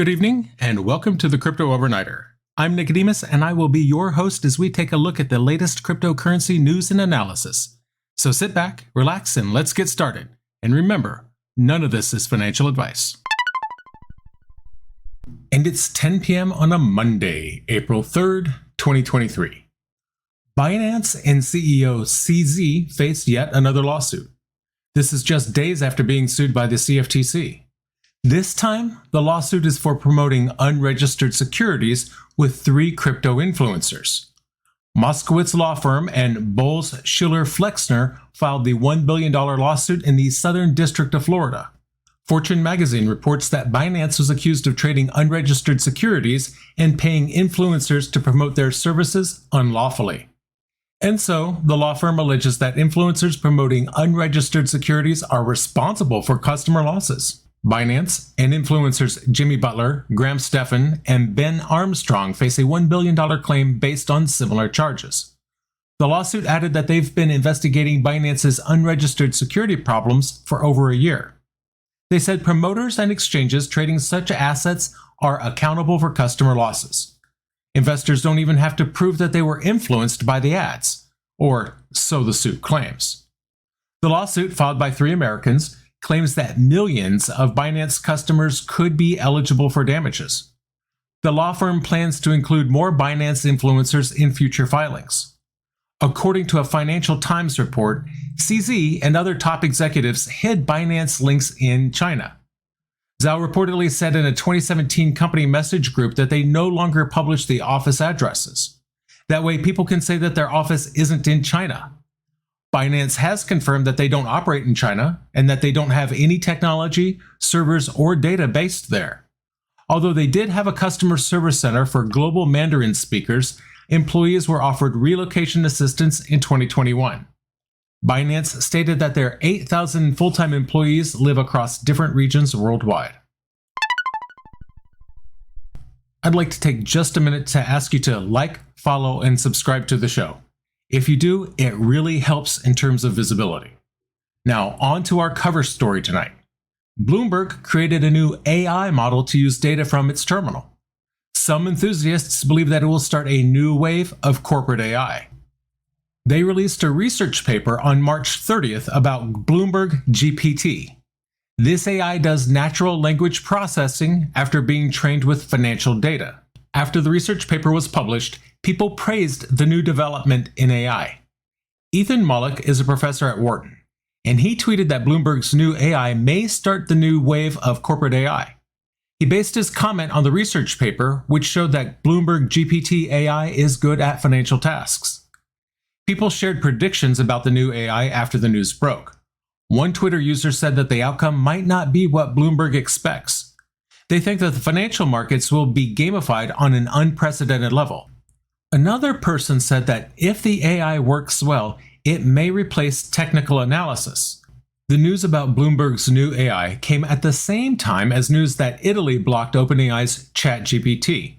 Good evening, and welcome to the Crypto Overnighter. I'm Nikodemus, and I will be your host as we take a look at the latest cryptocurrency news and analysis. So sit back, relax, and let's get started. And remember, none of this is financial advice. And it's 10 p.m. on a Monday, April 3rd, 2023. Binance and CEO CZ faced yet another lawsuit. This is just days after being sued by the CFTC. This time, the lawsuit is for promoting unregistered securities with three crypto influencers. Moskowitz law firm and Bowles Schiller Flexner filed the $1 billion lawsuit in the Southern District of Florida. Fortune magazine reports that Binance was accused of trading unregistered securities and paying influencers to promote their services unlawfully. And so, the law firm alleges that influencers promoting unregistered securities are responsible for customer losses. Binance and influencers Jimmy Butler, Graham Stephan, and Ben Armstrong face a $1 billion claim based on similar charges. The lawsuit added that they've been investigating Binance's unregistered security problems for over a year. They said promoters and exchanges trading such assets are accountable for customer losses. Investors don't even have to prove that they were influenced by the ads, or so the suit claims. The lawsuit, filed by three Americans, claims that millions of Binance customers could be eligible for damages. The law firm plans to include more Binance influencers in future filings. According to a Financial Times report, CZ and other top executives hid Binance links in China. Zhao reportedly said in a 2017 company message group that they no longer publish the office addresses. That way people can say that their office isn't in China. Binance has confirmed that they don't operate in China and that they don't have any technology, servers, or data based there. Although they did have a customer service center for global Mandarin speakers, employees were offered relocation assistance in 2021. Binance stated that their 8,000 full-time employees live across different regions worldwide. I'd like to take just a minute to ask you to like, follow, and subscribe to the show. If you do, it really helps in terms of visibility. Now, on to our cover story tonight. Bloomberg created a new AI model to use data from its terminal. Some enthusiasts believe that it will start a new wave of corporate AI. They released a research paper on March 30th about BloombergGPT. This AI does natural language processing after being trained with financial data. After the research paper was published, people praised the new development in AI. Ethan Mollick is a professor at Wharton, and he tweeted that Bloomberg's new AI may start the new wave of corporate AI. He based his comment on the research paper, which showed that BloombergGPT AI is good at financial tasks. People shared predictions about the new AI after the news broke. One Twitter user said that the outcome might not be what Bloomberg expects. They think that the financial markets will be gamified on an unprecedented level. Another person said that if the AI works well, it may replace technical analysis. The news about Bloomberg's new AI came at the same time as news that Italy blocked OpenAI's ChatGPT.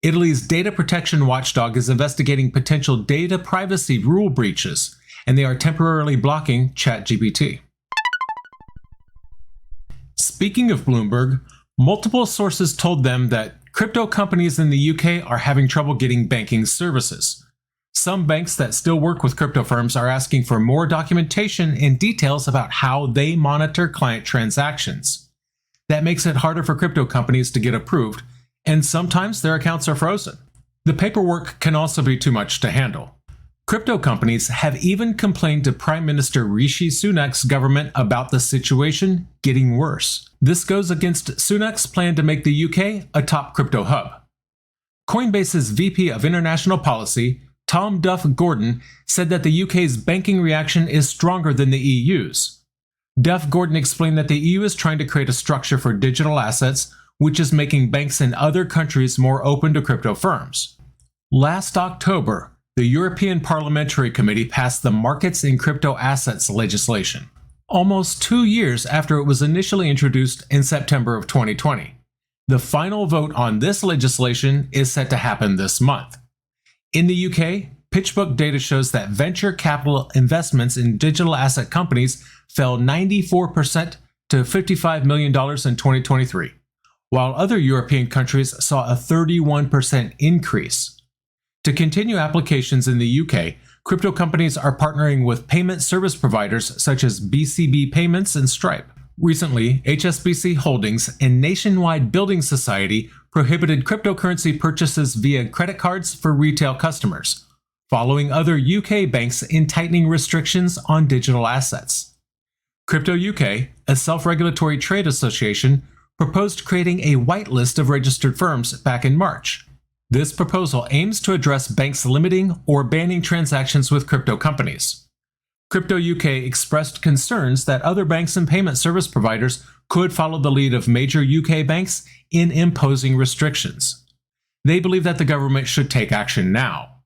Italy's data protection watchdog is investigating potential data privacy rule breaches, and they are temporarily blocking ChatGPT. Speaking of Bloomberg, multiple sources told them that crypto companies in the UK are having trouble getting banking services. Some banks that still work with crypto firms are asking for more documentation and details about how they monitor client transactions. That makes it harder for crypto companies to get approved, and sometimes their accounts are frozen. The paperwork can also be too much to handle. Crypto companies have even complained to Prime Minister Rishi Sunak's government about the situation getting worse. This goes against Sunak's plan to make the UK a top crypto hub. Coinbase's VP of International Policy, Tom Duff Gordon, said that the UK's banking reaction is stronger than the EU's. Duff Gordon explained that the EU is trying to create a structure for digital assets, which is making banks in other countries more open to crypto firms. Last October, the European Parliamentary Committee passed the Markets in Crypto Assets legislation, almost 2 years after it was initially introduced in September of 2020. The final vote on this legislation is set to happen this month. In the UK, PitchBook data shows that venture capital investments in digital asset companies fell 94% to $55 million in 2023, while other European countries saw a 31% increase. To continue applications in the UK, crypto companies are partnering with payment service providers such as BCB Payments and Stripe. Recently, HSBC Holdings and Nationwide Building Society prohibited cryptocurrency purchases via credit cards for retail customers, following other UK banks in tightening restrictions on digital assets. Crypto UK, a self-regulatory trade association, proposed creating a whitelist of registered firms back in March. This proposal aims to address banks limiting or banning transactions with crypto companies. Crypto UK expressed concerns that other banks and payment service providers could follow the lead of major UK banks in imposing restrictions. They believe that the government should take action now.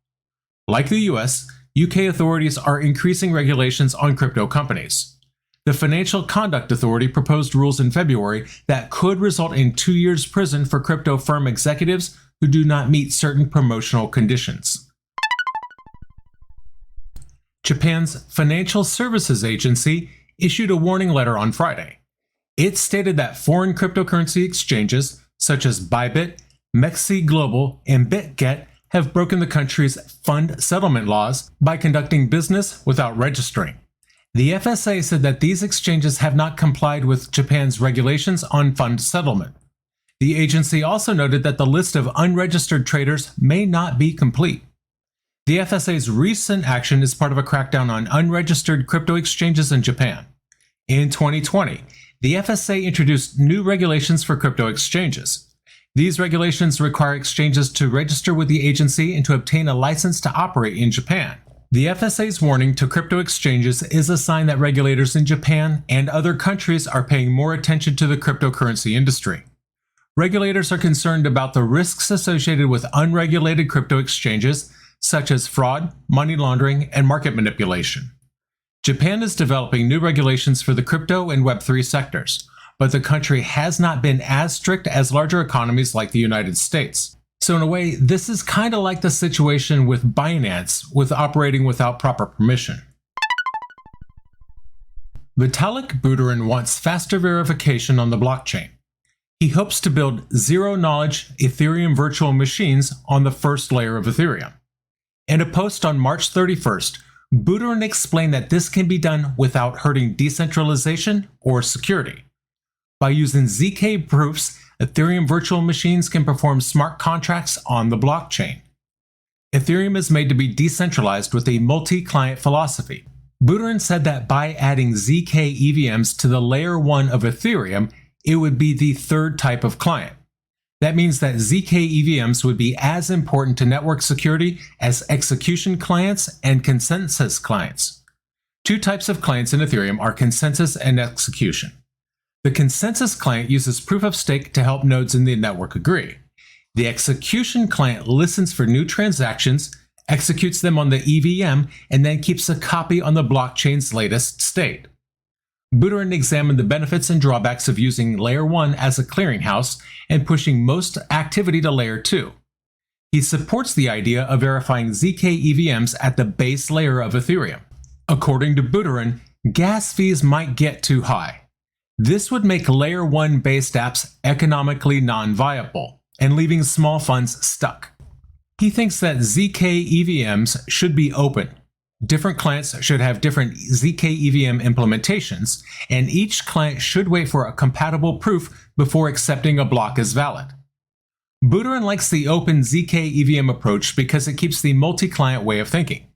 Like the US, UK authorities are increasing regulations on crypto companies. The Financial Conduct Authority proposed rules in February that could result in 2 years prison for crypto firm executives who do not meet certain promotional conditions. Japan's Financial Services Agency issued a warning letter on Friday. It stated that foreign cryptocurrency exchanges such as Bybit, Mexi Global, and BitGet have broken the country's fund settlement laws by conducting business without registering. The FSA said that these exchanges have not complied with Japan's regulations on fund settlement. The agency also noted that the list of unregistered traders may not be complete. The FSA's recent action is part of a crackdown on unregistered crypto exchanges in Japan. In 2020, the FSA introduced new regulations for crypto exchanges. These regulations require exchanges to register with the agency and to obtain a license to operate in Japan. The FSA's warning to crypto exchanges is a sign that regulators in Japan and other countries are paying more attention to the cryptocurrency industry. Regulators are concerned about the risks associated with unregulated crypto exchanges, such as fraud, money laundering, and market manipulation. Japan is developing new regulations for the crypto and Web3 sectors, but the country has not been as strict as larger economies like the United States. So in a way, this is kind of like the situation with Binance with operating without proper permission. Vitalik Buterin wants faster verification on the blockchain. He hopes to build zero-knowledge Ethereum virtual machines on the first layer of Ethereum. In a post on March 31st, Buterin explained that this can be done without hurting decentralization or security. By using ZK proofs, Ethereum virtual machines can perform smart contracts on the blockchain. Ethereum is made to be decentralized with a multi-client philosophy. Buterin said that by adding ZK EVMs to the layer 1 of Ethereum, it would be the third type of client. That means that ZK EVMs would be as important to network security as execution clients and consensus clients. Two types of clients in Ethereum are consensus and execution. The consensus client uses proof of stake to help nodes in the network agree. The execution client listens for new transactions, executes them on the EVM, and then keeps a copy on the blockchain's latest state. Buterin examined the benefits and drawbacks of using Layer 1 as a clearinghouse and pushing most activity to Layer 2. He supports the idea of verifying ZK EVMs at the base layer of Ethereum. According to Buterin, gas fees might get too high. This would make Layer 1 based apps economically non-viable and leaving small funds stuck. He thinks that ZK EVMs should be open. Different clients should have different ZK EVM implementations, and each client should wait for a compatible proof before accepting a block as valid. Buterin likes the open ZK EVM approach because it keeps the multi-client way of thinking.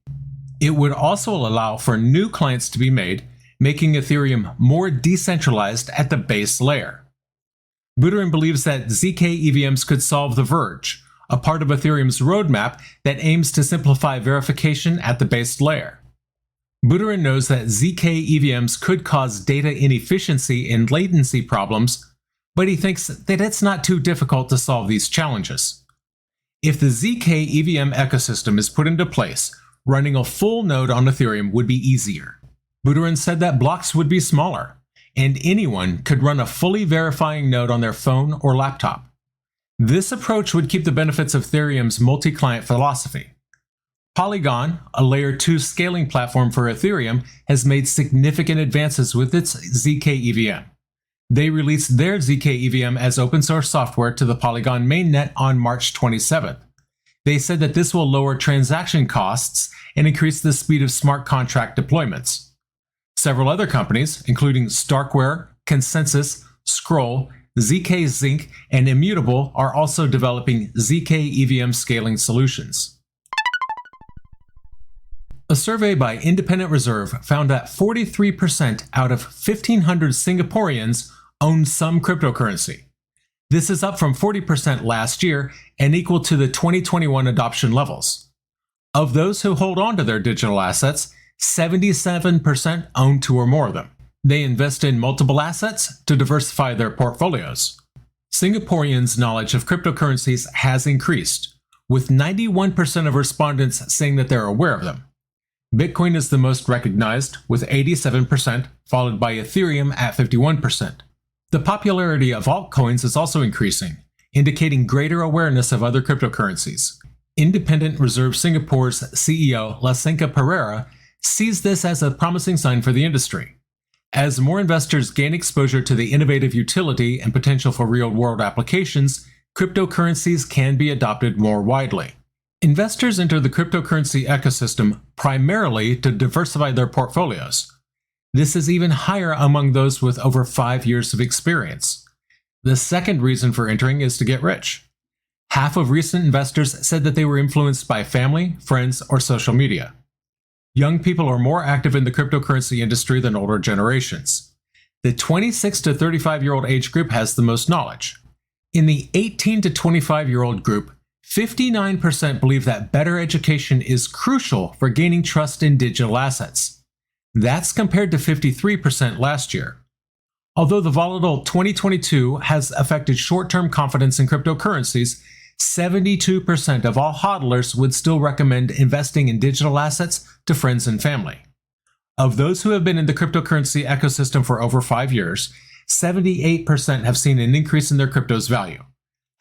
It would also allow for new clients to be made, making Ethereum more decentralized at the base layer. Buterin believes that ZK EVMs could solve the verge, a part of Ethereum's roadmap that aims to simplify verification at the base layer. Buterin knows that ZK EVMs could cause data inefficiency and latency problems, but he thinks that it's not too difficult to solve these challenges. If the ZK EVM ecosystem is put into place, running a full node on Ethereum would be easier. Buterin said that blocks would be smaller, and anyone could run a fully verifying node on their phone or laptop. This approach would keep the benefits of Ethereum's multi-client philosophy. Polygon, a Layer 2 scaling platform for Ethereum, has made significant advances with its ZK EVM. They released their ZK EVM as open source software to the Polygon mainnet on March 27th. They said that this will lower transaction costs and increase the speed of smart contract deployments. Several other companies, including Starkware, Consensus, Scroll, ZK Zinc, and Immutable, are also developing ZK EVM scaling solutions. A survey by Independent Reserve found that 43% out of 1,500 Singaporeans own some cryptocurrency. This is up from 40% last year and equal to the 2021 adoption levels. Of those who hold on to their digital assets, 77% own two or more of them. They invest in multiple assets to diversify their portfolios. Singaporeans' knowledge of cryptocurrencies has increased, with 91% of respondents saying that they're aware of them. Bitcoin is the most recognized, with 87%, followed by Ethereum at 51%. The popularity of altcoins is also increasing, indicating greater awareness of other cryptocurrencies. Independent Reserve Singapore's CEO Lasenka Pereira sees this as a promising sign for the industry. As more investors gain exposure to the innovative utility and potential for real-world applications, cryptocurrencies can be adopted more widely. Investors enter the cryptocurrency ecosystem primarily to diversify their portfolios. This is even higher among those with over 5 years of experience. The second reason for entering is to get rich. Half of recent investors said that they were influenced by family, friends, or social media. Young people are more active in the cryptocurrency industry than older generations. The 26 to 35-year-old age group has the most knowledge. In the 18 to 25-year-old group, 59% believe that better education is crucial for gaining trust in digital assets. That's compared to 53% last year. Although the volatile 2022 has affected short-term confidence in cryptocurrencies, 72% of all hodlers would still recommend investing in digital assets to friends and family. Of those who have been in the cryptocurrency ecosystem for over 5 years, 78% have seen an increase in their crypto's value.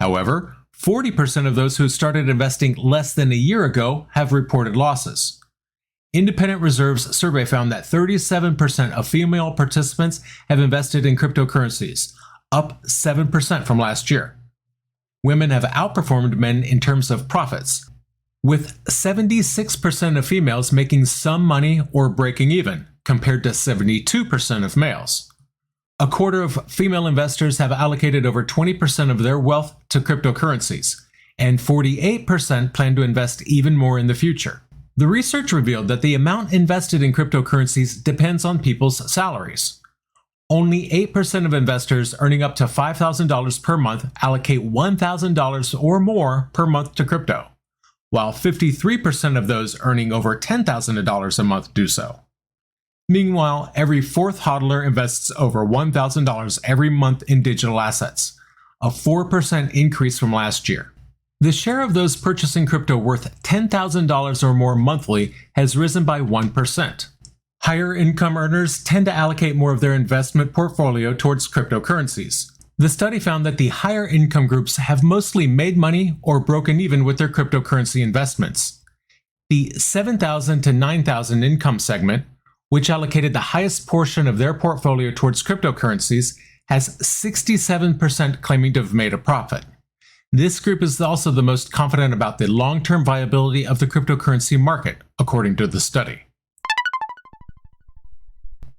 However, 40% of those who started investing less than a year ago have reported losses. Independent Reserve's survey found that 37% of female participants have invested in cryptocurrencies, up 7% from last year. Women have outperformed men in terms of profits, with 76% of females making some money or breaking even, compared to 72% of males. A quarter of female investors have allocated over 20% of their wealth to cryptocurrencies, and 48% plan to invest even more in the future. The research revealed that the amount invested in cryptocurrencies depends on people's salaries. Only 8% of investors earning up to $5,000 per month allocate $1,000 or more per month to crypto, while 53% of those earning over $10,000 a month do so. Meanwhile, every fourth hodler invests over $1,000 every month in digital assets, a 4% increase from last year. The share of those purchasing crypto worth $10,000 or more monthly has risen by 1%. Higher income earners tend to allocate more of their investment portfolio towards cryptocurrencies. The study found that the higher income groups have mostly made money or broken even with their cryptocurrency investments. The $7,000 to $9,000 income segment, which allocated the highest portion of their portfolio towards cryptocurrencies, has 67% claiming to have made a profit. This group is also the most confident about the long-term viability of the cryptocurrency market, according to the study.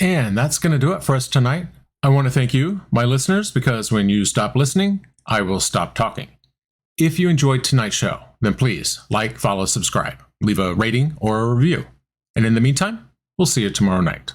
And that's going to do it for us tonight. I want to thank you, my listeners, because when you stop listening, I will stop talking. If you enjoyed tonight's show, then please like, follow, subscribe, leave a rating or a review. And in the meantime, we'll see you tomorrow night.